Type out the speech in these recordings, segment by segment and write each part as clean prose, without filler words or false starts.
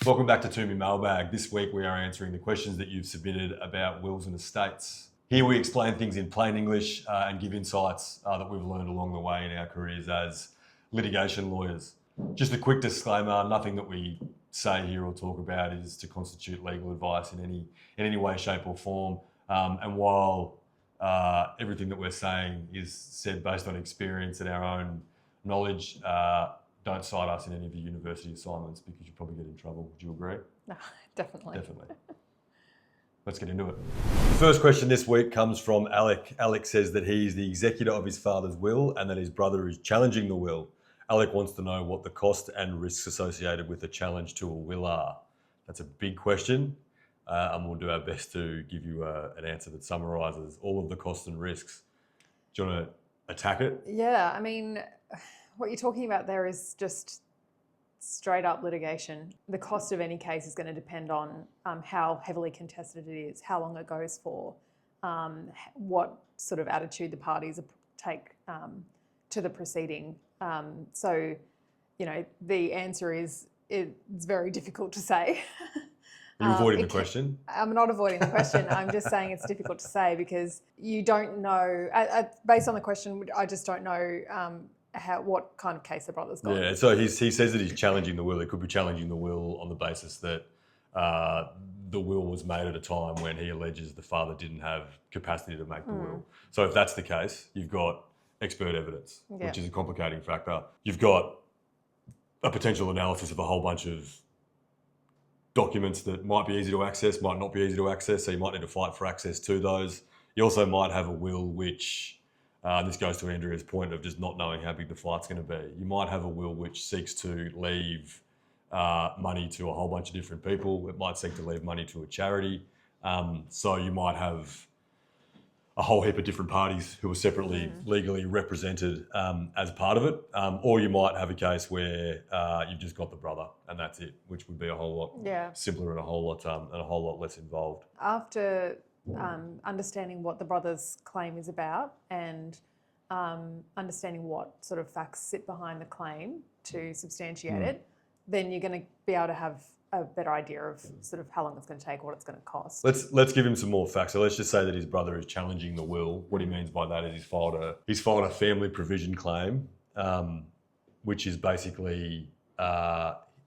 Welcome back to Twomey Mailbag. This week we are answering the questions that you've submitted about wills and estates. Here we explain things in plain English and give insights that we've learned along the way in our careers as litigation lawyers. Just a quick disclaimer, nothing that we say here or talk about is to constitute legal advice in any way, shape or form. And while everything that we're saying is said based on experience and our own knowledge, don't cite us in any of the university assignments because you'll probably get in trouble. Would you agree? No, definitely. Definitely. Let's get into it. The first question this week comes from Alec. Alec says that he is the executor of his father's will and that his brother is challenging the will. Alec wants to know what the cost and risks associated with a challenge to a will are. That's a big question, and we'll do our best to give you an answer that summarises all of the costs and risks. Do you want to attack it? Yeah, I mean, what you're talking about there is just straight up litigation. The cost of any case is going to depend on how heavily contested it is, how long it goes for, what sort of attitude the parties take to the proceeding. So, you know, the answer is it's very difficult to say. Are you avoiding the question? I'm not avoiding the question. I'm just saying it's difficult to say because you don't know. Based on the question, I just don't know what kind of case the brother's got. Yeah, so he says that he's challenging the will. He could be challenging the will on the basis that the will was made at a time when he alleges the father didn't have capacity to make the will. So if that's the case, you've got expert evidence, which is a complicating factor. You've got a potential analysis of a whole bunch of documents that might be easy to access, might not be easy to access, so you might need to fight for access to those. You also might have a will which, this goes to Andrea's point of just not knowing how big the fight's going to be. You might have a will which seeks to leave money to a whole bunch of different people. It might seek to leave money to a charity. So you might have a whole heap of different parties who are separately legally represented as part of it. Or you might have a case where you've just got the brother and that's it, which would be a whole lot simpler and a whole lot less involved. After understanding what the brother's claim is about and understanding what sort of facts sit behind the claim to substantiate it, then you're going to be able to have a better idea of sort of how long it's going to take, what it's going to cost. Let's give him some more facts. So let's just say that his brother is challenging the will. What he means by that is he's filed a family provision claim, which is basically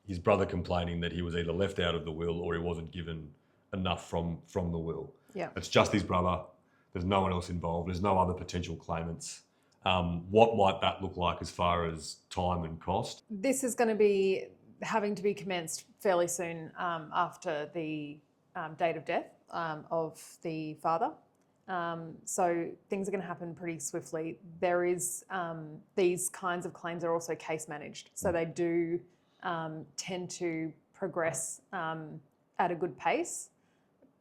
his brother complaining that he was either left out of the will or he wasn't given enough from the will. Yeah. It's just his brother. There's no one else involved. There's no other potential claimants. What might that look like as far as time and cost? This is going to be having to be commenced fairly soon after the date of death of the father. So things are going to happen pretty swiftly. There is these kinds of claims are also case managed. So they do tend to progress at a good pace.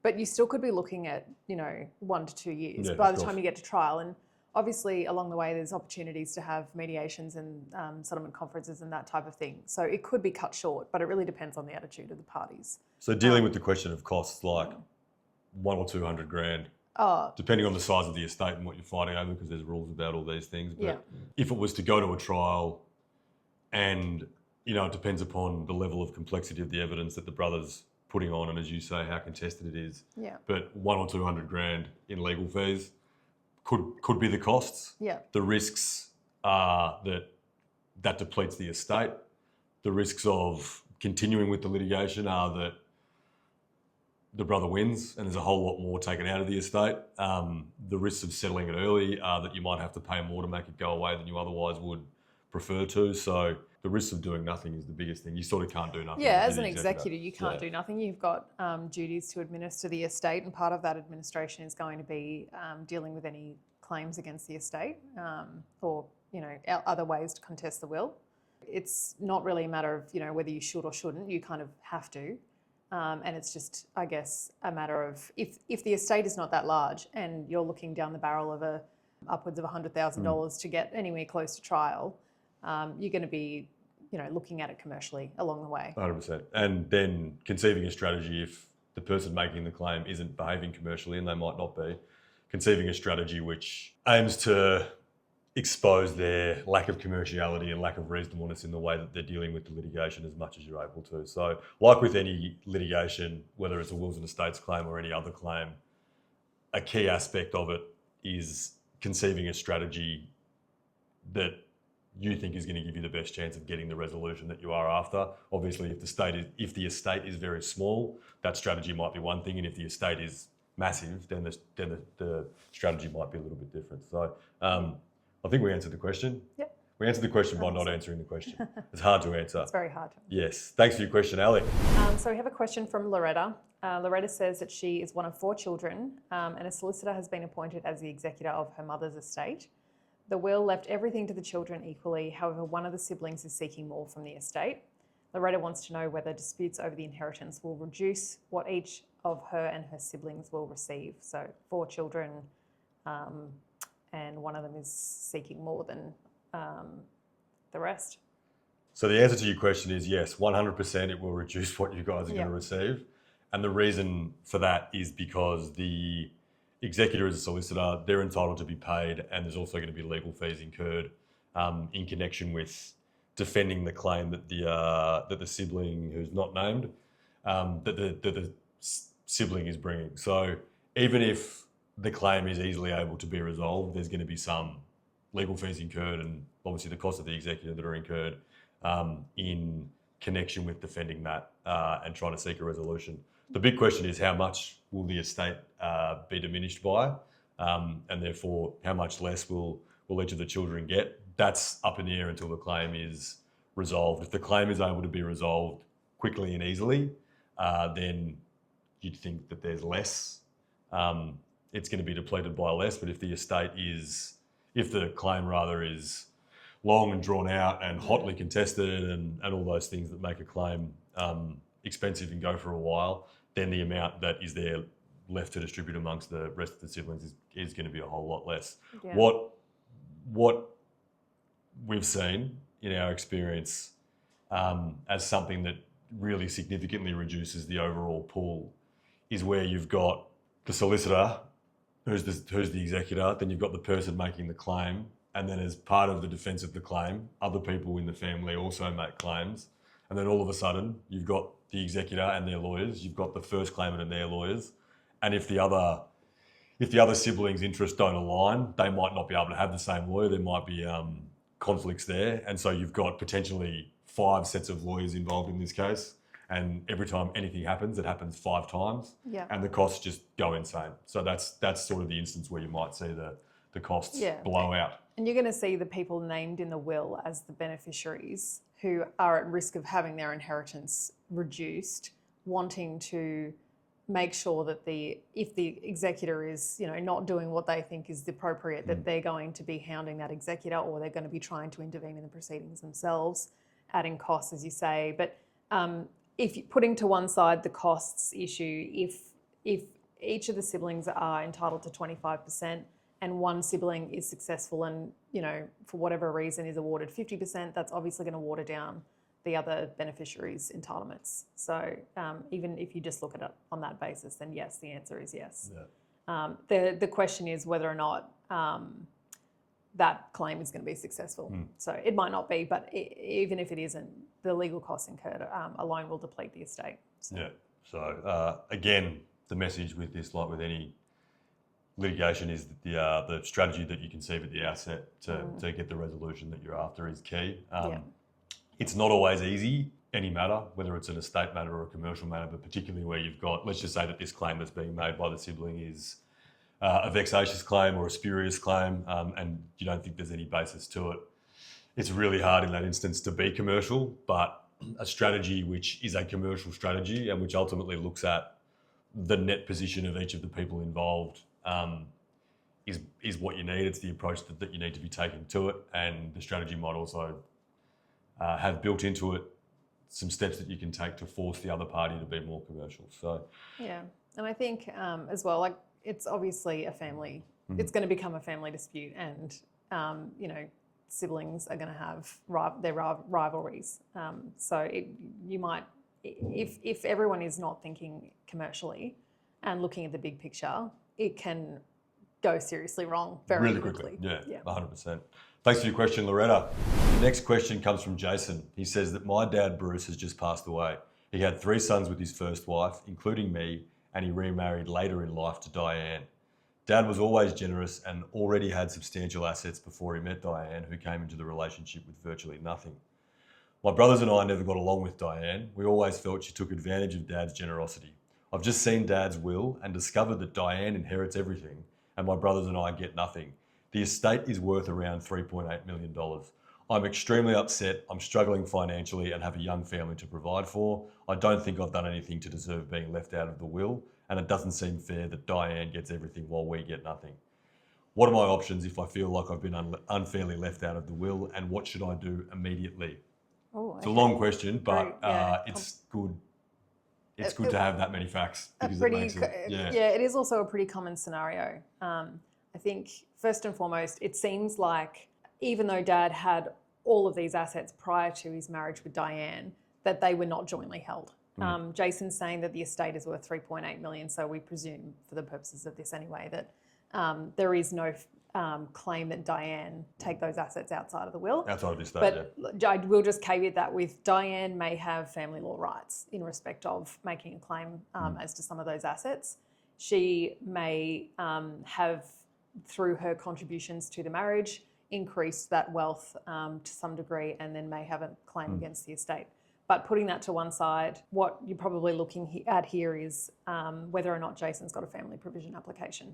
But you still could be looking at, 1 to 2 years by the time you get to trial. And obviously along the way, there's opportunities to have mediations and settlement conferences and that type of thing. So it could be cut short, but it really depends on the attitude of the parties. So dealing with the question of costs, like 100 or 200 grand, depending on the size of the estate and what you're fighting over, because there's rules about all these things. But if it was to go to a trial and, it depends upon the level of complexity of the evidence that the brother's putting on, and as you say, how contested it is. Yeah. But 100 or 200 grand in legal fees could be the costs. Yeah. The risks are that depletes the estate. The risks of continuing with the litigation are that the brother wins and there's a whole lot more taken out of the estate. The risks of settling it early are that you might have to pay more to make it go away than you otherwise would prefer to. So the risk of doing nothing is the biggest thing. You sort of can't do nothing. Yeah, as an executor, you can't do nothing. You've got duties to administer the estate, and part of that administration is going to be dealing with any claims against the estate or, other ways to contest the will. It's not really a matter of, whether you should or shouldn't. You kind of have to. And it's just, I guess, a matter of if the estate is not that large and you're looking down the barrel of upwards of $100,000 to get anywhere close to trial, you're going to be looking at it commercially along the way. 100%. And then conceiving a strategy if the person making the claim isn't behaving commercially, and they might not be, conceiving a strategy which aims to expose their lack of commerciality and lack of reasonableness in the way that they're dealing with the litigation as much as you're able to. So like with any litigation, whether it's a wills and estates claim or any other claim, a key aspect of it is conceiving a strategy that you think is going to give you the best chance of getting the resolution that you are after. Obviously, if the estate is very small, that strategy might be one thing, and if the estate is massive, then the strategy might be a little bit different. So I think we answered the question. Yep. We answered the question by not answering the question. It's hard to answer. It's very hard. Yes. Thanks for your question, Ali. So we have a question from Loretta. Loretta says that she is one of 4 children and a solicitor has been appointed as the executor of her mother's estate. The will left everything to the children equally. However, one of the siblings is seeking more from the estate. Loretta wants to know whether disputes over the inheritance will reduce what each of her and her siblings will receive. So 4 children and one of them is seeking more than the rest. So the answer to your question is yes, 100% it will reduce what you guys are going to receive. And the reason for that is because the executor is a solicitor, they're entitled to be paid, and there's also going to be legal fees incurred in connection with defending the claim that the sibling who's not named, that the sibling is bringing. So even if the claim is easily able to be resolved, there's going to be some legal fees incurred and obviously the cost of the executor that are incurred in connection with defending that and trying to seek a resolution. The big question is how much will the estate be diminished by, and therefore how much less will each of the children get? That's up in the air until the claim is resolved. If the claim is able to be resolved quickly and easily, then you'd think that there's less. It's going to be depleted by less, but if the claim rather is long and drawn out and hotly contested and all those things that make a claim expensive and go for a while, then the amount that is there left to distribute amongst the rest of the siblings is going to be a whole lot less. Yeah. What we've seen in our experience as something that really significantly reduces the overall pool is where you've got the solicitor who's the executor, then you've got the person making the claim, and then as part of the defence of the claim, other people in the family also make claims, and then all of a sudden you've got the executor and their lawyers, you've got the first claimant and their lawyers, and if the other siblings' interests don't align, they might not be able to have the same lawyer. There might be conflicts there, and so you've got potentially 5 sets of lawyers involved in this case. And every time anything happens, it happens 5 times, and the costs just go insane. So that's sort of the instance where you might see the costs blow out. And you're going to see the people named in the will as the beneficiaries who are at risk of having their inheritance reduced, wanting to make sure that if the executor is not doing what they think is appropriate, that they're going to be hounding that executor, or they're going to be trying to intervene in the proceedings themselves, adding costs, as you say. But if putting to one side the costs issue, if each of the siblings are entitled to 25% and one sibling is successful and, for whatever reason is awarded 50%, that's obviously going to water down the other beneficiaries' entitlements. So even if you just look at it on that basis, then yes, the answer is yes. Yeah. The question is whether or not that claim is going to be successful. So it might not be, but even if it isn't, the legal costs incurred alone will deplete the estate. So. Yeah. So again, the message with this, like with any litigation, is that the strategy that you conceive at the outset to get the resolution that you're after is key. It's not always easy, any matter, whether it's an estate matter or a commercial matter, but particularly where you've got, let's just say that this claim that's being made by the sibling is a vexatious claim or a spurious claim, and you don't think there's any basis to it. It's really hard in that instance to be commercial, but a strategy which is a commercial strategy and which ultimately looks at the net position of each of the people involved is what you need. It's the approach that you need to be taking to it, and the strategy might also have built into it some steps that you can take to force the other party to be more commercial. So yeah, and I think as well, like, it's obviously a family. It's going to become a family dispute, and siblings are going to have their rivalries. So you might, if everyone is not thinking commercially and looking at the big picture, go seriously wrong very Really quickly. Yeah, 100%. Thanks for your question, Loretta. The next question comes from Jason. He says that my dad, Bruce, has just passed away. He had 3 sons with his first wife, including me, and he remarried later in life to Diane. Dad was always generous and already had substantial assets before he met Diane, who came into the relationship with virtually nothing. My brothers and I never got along with Diane. We always felt she took advantage of Dad's generosity. I've just seen Dad's will and discovered that Diane inherits everything and my brothers and I get nothing. The estate is worth around $3.8 million. I'm extremely upset. I'm struggling financially and have a young family to provide for. I don't think I've done anything to deserve being left out of the will, and it doesn't seem fair that Diane gets everything while we get nothing. What are my options if I feel like I've been unfairly left out of the will, and what should I do immediately? Oh, It's a long question, but yeah. it's good. It's good to have that many facts because it is also a pretty common scenario. I think first and foremost, it seems like even though Dad had all of these assets prior to his marriage with Diane, that they were not jointly held. Jason's saying that the estate is worth $3.8 million, so we presume, for the purposes of this anyway, that there is no claim that Diane take those assets outside of the will. Outside of the estate, but I will just caveat that with Diane may have family law rights in respect of making a claim as to some of those assets. She may have, through her contributions to the marriage, increased that wealth to some degree and then may have a claim against the estate. But putting that to one side, what you're probably looking at here is whether or not Jason's got a family provision application.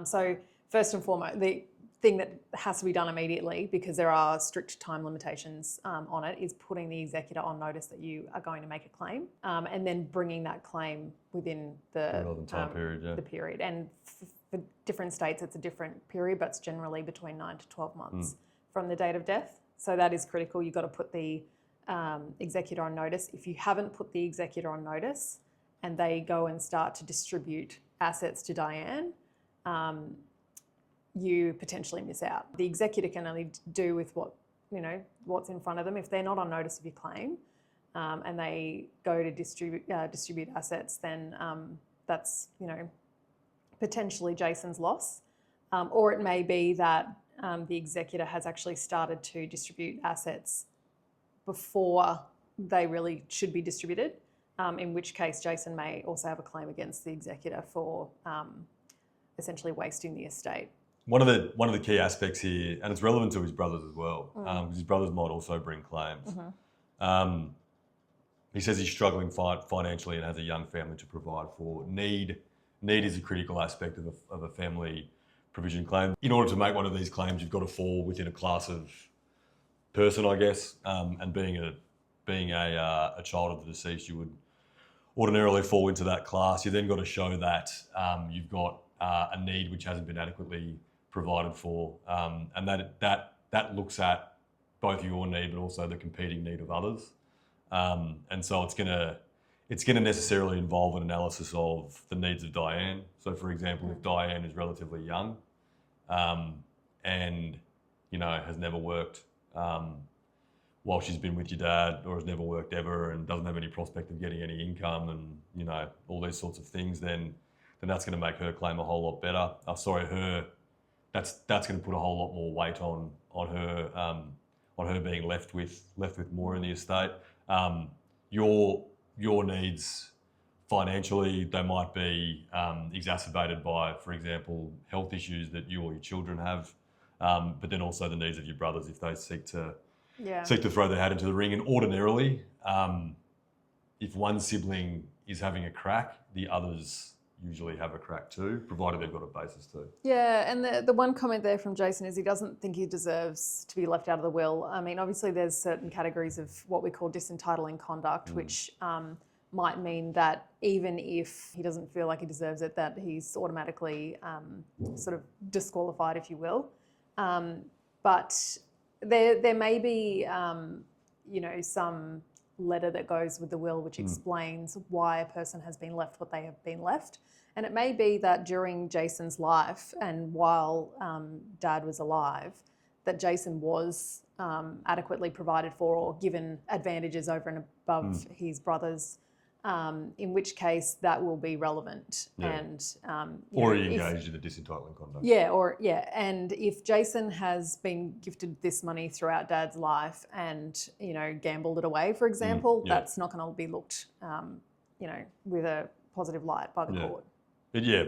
So first and foremost, the thing that has to be done immediately, because there are strict time limitations on it, is putting the executor on notice that you are going to make a claim and then bringing that claim within the relevant time period. The period. And for different states, it's a different period, but it's generally between 9 to 12 months from the date of death. So that is critical. You've got to put the executor on notice. If you haven't put the executor on notice and they go and start to distribute assets to Diane, you potentially miss out. The executor can only do with what's in front of them. If they're not on notice of your claim and they go to distribute assets, then that's potentially Jason's loss. Or it may be that the executor has actually started to distribute assets before they really should be distributed, in which case Jason may also have a claim against the executor for essentially wasting the estate. One of the key aspects here, and it's relevant to his brothers as well, because his brothers might also bring claims. He says he's struggling financially and has a young family to provide for. Need is a critical aspect of a family provision claim. In order to make one of these claims, you've got to fall within a class of person, I guess, and being a child of the deceased, you would ordinarily fall into that class. You then got to show that you've got a need which hasn't been adequately provided for, and that looks at both your need but also the competing need of others, and so it's going to necessarily involve an analysis of the needs of Diane. So, for example, if Diane is relatively young and has never worked while she's been with your dad, or has never worked ever and doesn't have any prospect of getting any income, and all these sorts of things, then that's going to make her claim a whole lot better. That's going to put a whole lot more weight on her being left with more in the estate. Your needs financially, they might be exacerbated by, for example, health issues that you or your children have, but then also the needs of your brothers if they seek to throw their hat into the ring. And ordinarily, if one sibling is having a crack, the others usually have a crack too, provided they've got a basis too. Yeah, and the one comment there from Jason is he doesn't think he deserves to be left out of the will. I mean, obviously there's certain categories of what we call disentitling conduct, which might mean that even if he doesn't feel like he deserves it, that he's automatically sort of disqualified, if you will. But there may be, some letter that goes with the will which explains why a person has been left what they have been left. And it may be that during Jason's life and while Dad was alive, that Jason was adequately provided for or given advantages over and above his brothers in which case that will be relevant. Yeah. And or he engaged in a disentitling conduct. And if Jason has been gifted this money throughout Dad's life and gambled it away, for example, that's not going to be looked with a positive light by the court. But yeah,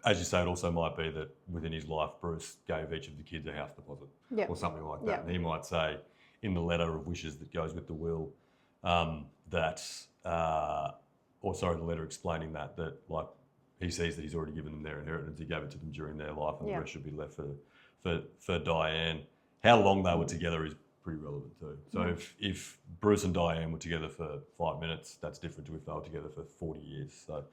as you say, it also might be that within his life, Bruce gave each of the kids a house deposit or something like that. And he might say in the letter of wishes that goes with the will the letter explaining that like he sees that he's already given them their inheritance. He gave it to them during their life, and the rest should be left for Diane. How long they were together is pretty relevant too. So if Bruce and Diane were together for 5 minutes, that's different to if they were together for 40 years. So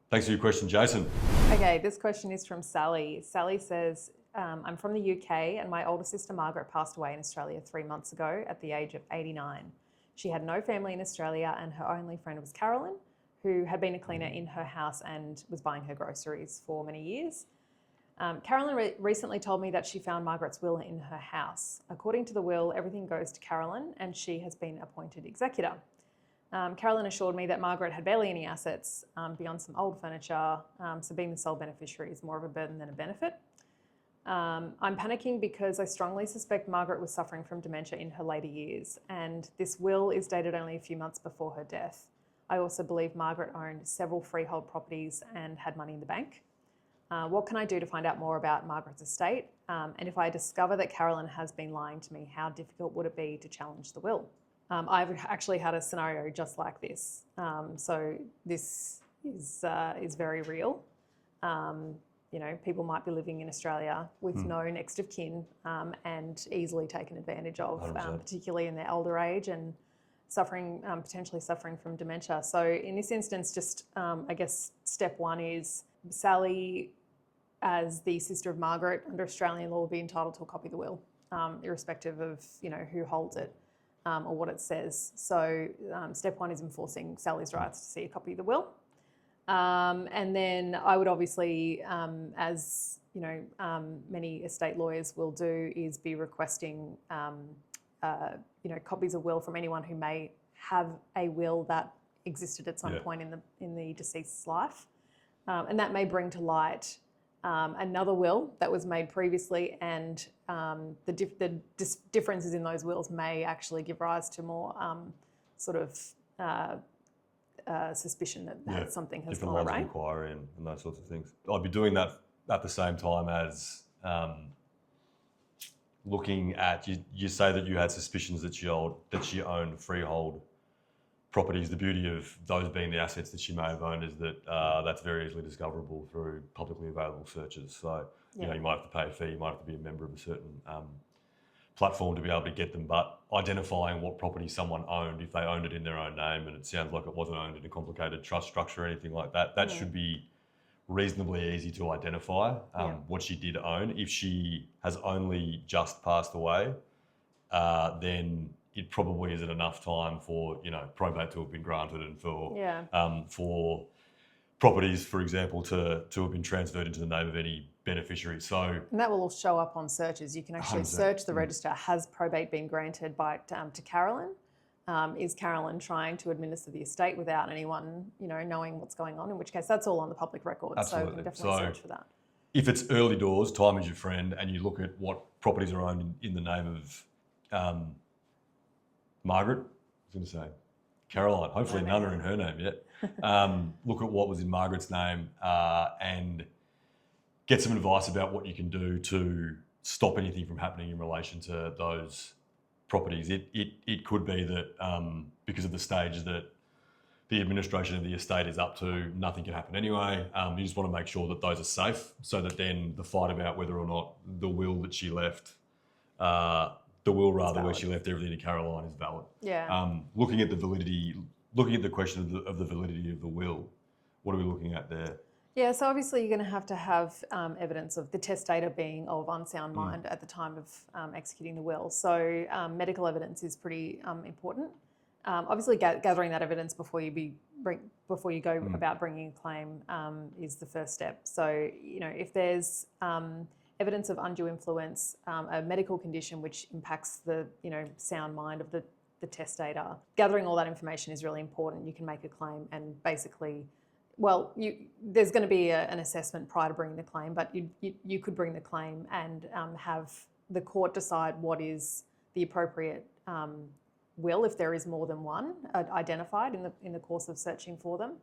thanks for your question, Jason. Okay, this question is from Sally. Sally says, I'm from the UK and my older sister Margaret passed away in Australia 3 months ago at the age of 89. She had no family in Australia and her only friend was Carolyn, who had been a cleaner in her house and was buying her groceries for many years. Carolyn recently told me that she found Margaret's will in her house. According to the will, everything goes to Carolyn and she has been appointed executor. Carolyn assured me that Margaret had barely any assets beyond some old furniture, so being the sole beneficiary is more of a burden than a benefit. I'm panicking because I strongly suspect Margaret was suffering from dementia in her later years, and this will is dated only a few months before her death. I also believe Margaret owned several freehold properties and had money in the bank. What can I do to find out more about Margaret's estate? And if I discover that Carolyn has been lying to me, how difficult would it be to challenge the will? I've actually had a scenario just like this. So this is very real. People might be living in Australia with no next of kin and easily taken advantage of, particularly in their older age and potentially suffering from dementia. So in this instance, just I guess step one is Sally, as the sister of Margaret under Australian law, will be entitled to a copy of the will, irrespective of who holds it or what it says. So step one is enforcing Sally's rights to see a copy of the will. And then I would obviously, as many estate lawyers will do, is be requesting copies of will from anyone who may have a will that existed at some point in the deceased's life, and that may bring to light another will that was made previously, and the differences in those wills may actually give rise to more suspicion that something has different gone lines awry. of inquiry and those sorts of things. I'd be doing that at the same time as looking at, you say that you had suspicions that she owned freehold properties. The beauty of those being the assets that she may have owned is that that's very easily discoverable through publicly available searches. So you might have to pay a fee, you might have to be a member of a certain platform to be able to get them, but identifying what property someone owned, if they owned it in their own name and it sounds like it wasn't owned in a complicated trust structure or anything like that, that should be reasonably easy to identify what she did own. If she has only just passed away, then it probably isn't enough time for probate to have been granted and for properties, for example, to have been transferred into the name of any beneficiary. So, and that will all show up on searches. You can actually 100%. Search the register. Has probate been granted to Carolyn? Is Carolyn trying to administer the estate without anyone knowing what's going on? In which case, that's all on the public record. Absolutely. So we can definitely search for that. If it's early doors, time is your friend, and you look at what properties are owned in the name of Margaret, I was going to say Caroline, hopefully none are in her name yet. Look at what was in Margaret's name and get some advice about what you can do to stop anything from happening in relation to those properties. It could be that because of the stage that the administration of the estate is up to, nothing can happen anyway. You just want to make sure that those are safe so that then the fight about whether or not the will that she left, where she left everything to Caroline is valid. Yeah. Looking at the question of the validity of the will, what are we looking at there? Yeah, so obviously you're going to have evidence of the testator being of unsound mind at the time of executing the will. So medical evidence is pretty important. Obviously, gathering that evidence before you go about bringing a claim is the first step. So if there's evidence of undue influence, a medical condition which impacts the sound mind of the the testator. Gathering all that information is really important. You can make a claim and basically, well, there's going to be an assessment prior to bringing the claim, but you could bring the claim and have the court decide what is the appropriate will, if there is more than one identified in the course of searching for them.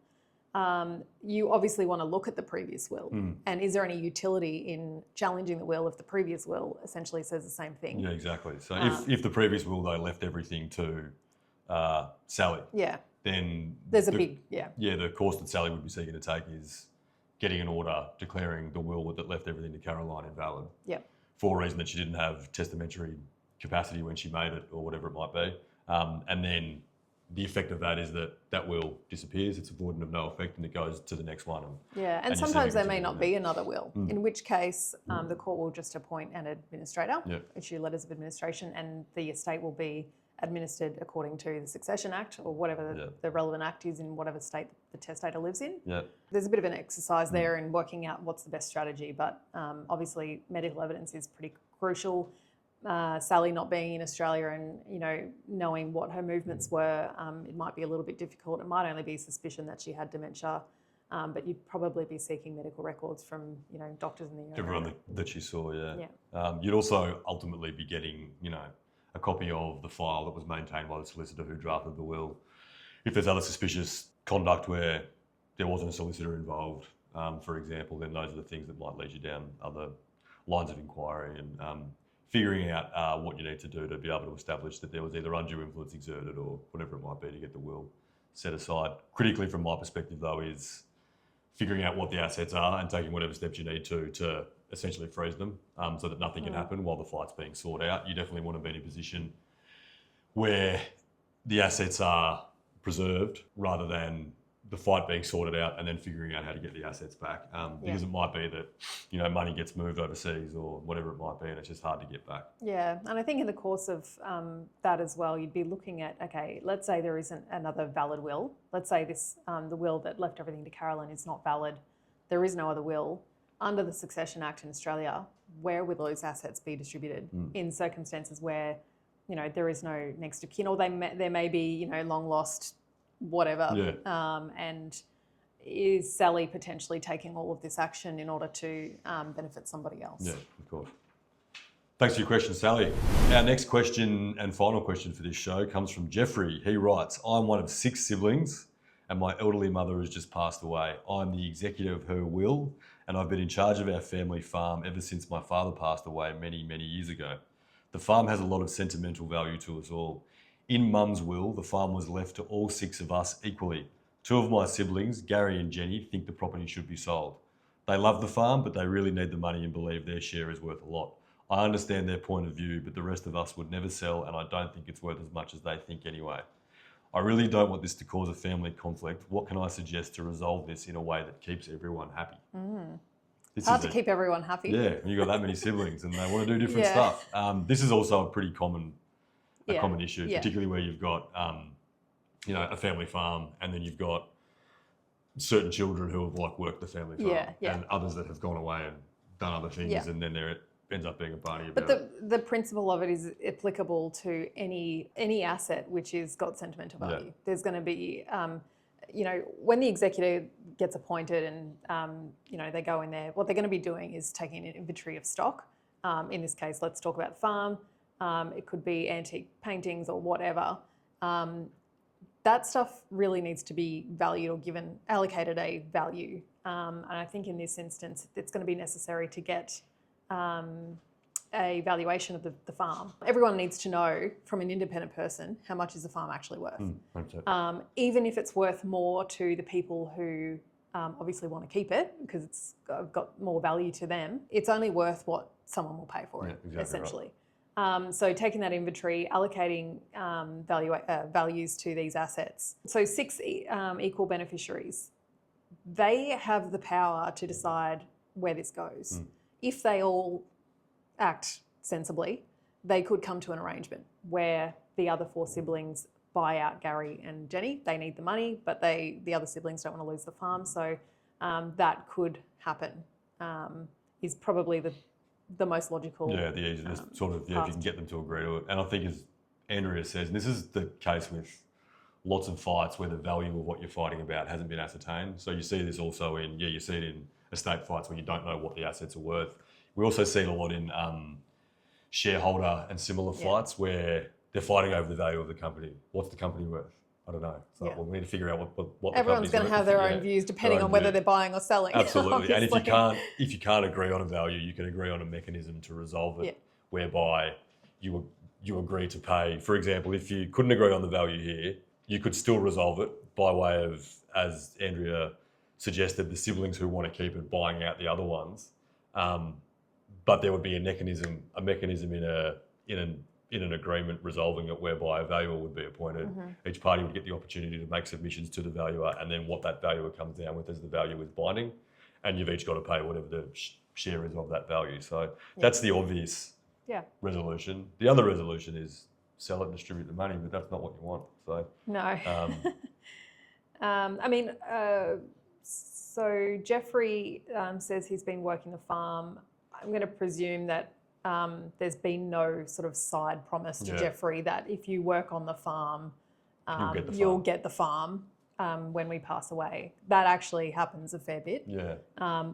You obviously want to look at the previous will, and is there any utility in challenging the will if the previous will essentially says the same thing? Yeah, exactly. So if the previous will though left everything to Sally, then there's the course that Sally would be seeking to take is getting an order declaring the will that left everything to Caroline invalid. Yeah. For a reason that she didn't have testamentary capacity when she made it, or whatever it might be, and then the effect of that is that will disappears. It's avoidant of no effect, and it goes to the next one. And sometimes there may not be another will, in which case the court will just appoint an administrator, issue letters of administration, and the estate will be administered according to the Succession Act or whatever the relevant act is in whatever state the testator lives in. There's a bit of an exercise there in working out what's the best strategy, but obviously medical evidence is pretty crucial. Sally not being in Australia and knowing what her movements were, it might be a little bit difficult. It might only be suspicion that she had dementia, but you'd probably be seeking medical records from doctors in the area. Everyone that she saw, you'd also ultimately be getting a copy of the file that was maintained by the solicitor who drafted the will. If there's other suspicious conduct where there wasn't a solicitor involved, for example, then those are the things that might lead you down other lines of inquiry, and figuring out what you need to do to be able to establish that there was either undue influence exerted or whatever it might be to get the will set aside. Critically, from my perspective, though, is figuring out what the assets are and taking whatever steps you need to essentially freeze them, so that nothing can happen while the fight's being sorted out. You definitely want to be in a position where the assets are preserved rather than the fight being sorted out and then figuring out how to get the assets back, because it might be that money gets moved overseas or whatever it might be, and it's just hard to get back. Yeah, and I think in the course of that as well, you'd be looking at, okay, let's say there isn't another valid will. Let's say this the will that left everything to Caroline is not valid. There is no other will. Under the Succession Act in Australia, where would those assets be distributed in circumstances where there is no next of kin, or there may be long lost whatever, and is Sally potentially taking all of this action in order to benefit somebody else? Yeah, of course. Thanks for your question, Sally. Our next question and final question for this show comes from Jeffrey. He writes, I'm one of 6 siblings and my elderly mother has just passed away. I'm the executor of her will and I've been in charge of our family farm ever since my father passed away many, many years ago. The farm has a lot of sentimental value to us all. In Mum's will, the farm was left to all 6 of us equally. 2 of my siblings, Gary and Jenny, think the property should be sold. They love the farm, but they really need the money and believe their share is worth a lot. I understand their point of view, but the rest of us would never sell, and I don't think it's worth as much as they think anyway. I really don't want this to cause a family conflict. What can I suggest to resolve this in a way that keeps everyone happy? It's hard to keep everyone happy. Yeah, when you've got that many siblings and they want to do different stuff. This is also a pretty common issue, particularly where you've got a family farm and then you've got certain children who have worked the family farm and others that have gone away and done other things and then it ends up being a party about it. But the principle of it is applicable to any asset which has got sentimental value. Yeah. There's going to be, when the executor gets appointed and, they go in there, what they're going to be doing is taking an inventory of stock. In this case, let's talk about the farm. It could be antique paintings or whatever. That stuff really needs to be valued or allocated a value. And I think in this instance, it's going to be necessary to get a valuation of the farm. Everyone needs to know from an independent person how much is the farm actually worth. Even if it's worth more to the people who obviously want to keep it because it's got more value to them, it's only worth what someone will pay for it, essentially. Right. So taking that inventory, allocating values to these assets. So 6 equal beneficiaries, they have the power to decide where this goes. If they all act sensibly, they could come to an arrangement where the other 4 siblings buy out Gary and Jenny. They need the money, but the other siblings don't want to lose the farm. So that could happen, is probably the most logical. Yeah, the easiest if you can get them to agree to it. And I think Andrea says, and this is the case with lots of fights where the value of what you're fighting about hasn't been ascertained. So you see this also in, you see it in estate fights where you don't know what the assets are worth. We also see it a lot in shareholder and similar fights where they're fighting over the value of the company. What's the company worth? I don't know. So well, we need to figure out what everyone's going to have their own views depending on whether they're buying or selling. Absolutely. And if you can't agree on a value, you can agree on a mechanism to resolve it, whereby you agree to pay. For example, if you couldn't agree on the value here, you could still resolve it by way of, as Andrea suggested, the siblings who want to keep it buying out the other ones. But there would be a mechanism in an agreement resolving it, whereby a valuer would be appointed. Each party would get the opportunity to make submissions to the valuer, and then what that valuer comes down with as the value is binding, and you've each got to pay whatever the share is of that value. So that's the obvious resolution. The other resolution is sell it and distribute the money, but that's not what you want. So no. I mean, so Jeffrey says he's been working the farm. I'm going to presume that there's been no sort of side promise to Jeffrey that if you work on the farm, you'll get the farm when we pass away. That actually happens a fair bit.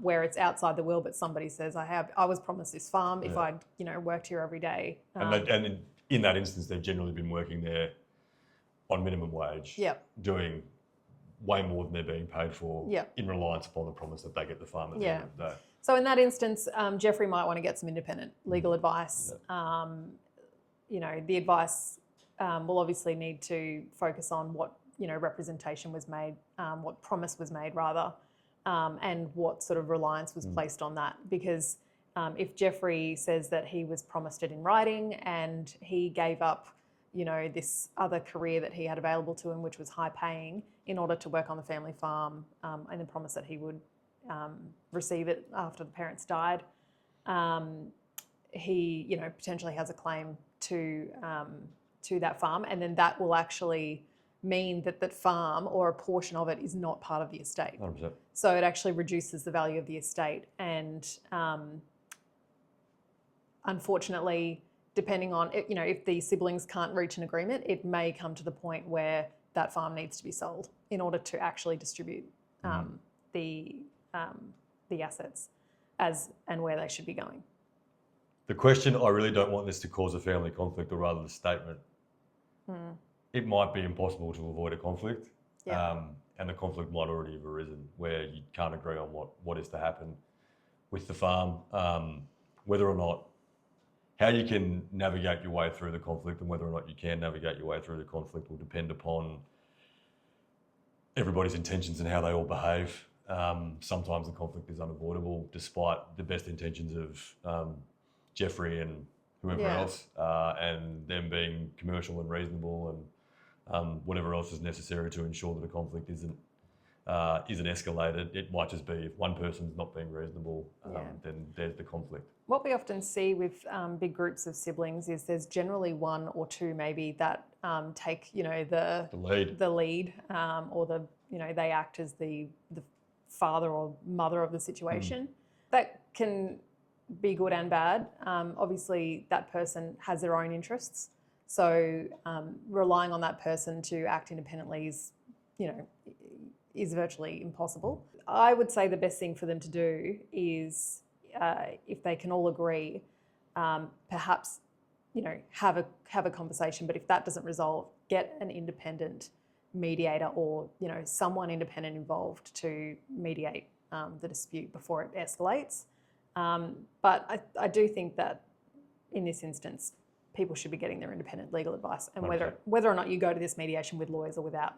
Where it's outside the will, but somebody says, I was promised this farm if I'd worked here every day. And in that instance, they've generally been working there on minimum wage, doing way more than they're being paid for, in reliance upon the promise that they get the farm at the end of the day. So in that instance, Jeffrey might want to get some independent legal advice. The advice will obviously need to focus on what representation was made, what promise was made rather, and what sort of reliance was placed on that. Because if Jeffrey says that he was promised it in writing and he gave up, this other career that he had available to him, which was high paying, in order to work on the family farm, and the promise that he would receive it after the parents died, he potentially has a claim to that farm, and then that will actually mean that that farm or a portion of it is not part of the estate. 100%. So it actually reduces the value of the estate, and unfortunately, depending on if the siblings can't reach an agreement, it may come to the point where that farm needs to be sold in order to actually distribute the assets as and where they should be going. The question, I really don't want this to cause a family conflict, or rather the statement, it might be impossible to avoid a conflict, and the conflict might already have arisen where you can't agree on what is to happen with the farm, whether or not, how you can navigate your way through the conflict and whether or not you can navigate your way through the conflict will depend upon everybody's intentions and how they all behave. Sometimes the conflict is unavoidable despite the best intentions of Jeffrey and whoever else, and them being commercial and reasonable and whatever else is necessary to ensure that a conflict isn't escalated. It might just be if one person's not being reasonable, then there's the conflict. What we often see with big groups of siblings is there's generally one or two maybe that take the lead, or they act as the father or mother of the situation. That can be good and bad. Obviously, that person has their own interests, so relying on that person to act independently is virtually impossible. I would say the best thing for them to do is, if they can all agree, perhaps have a conversation. But if that doesn't resolve, get an independent mediator or someone independent involved to mediate the dispute before it escalates. But I do think that in this instance, people should be getting their independent legal advice, and whether or not you go to this mediation with lawyers or without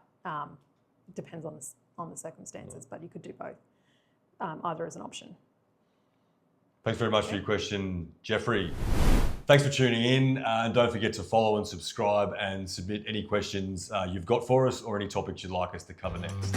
depends on the circumstances. But you could do both, either as an option. Thanks very much for your question, Jeffrey. Thanks for tuning in, and don't forget to follow and subscribe and submit any questions you've got for us or any topics you'd like us to cover next.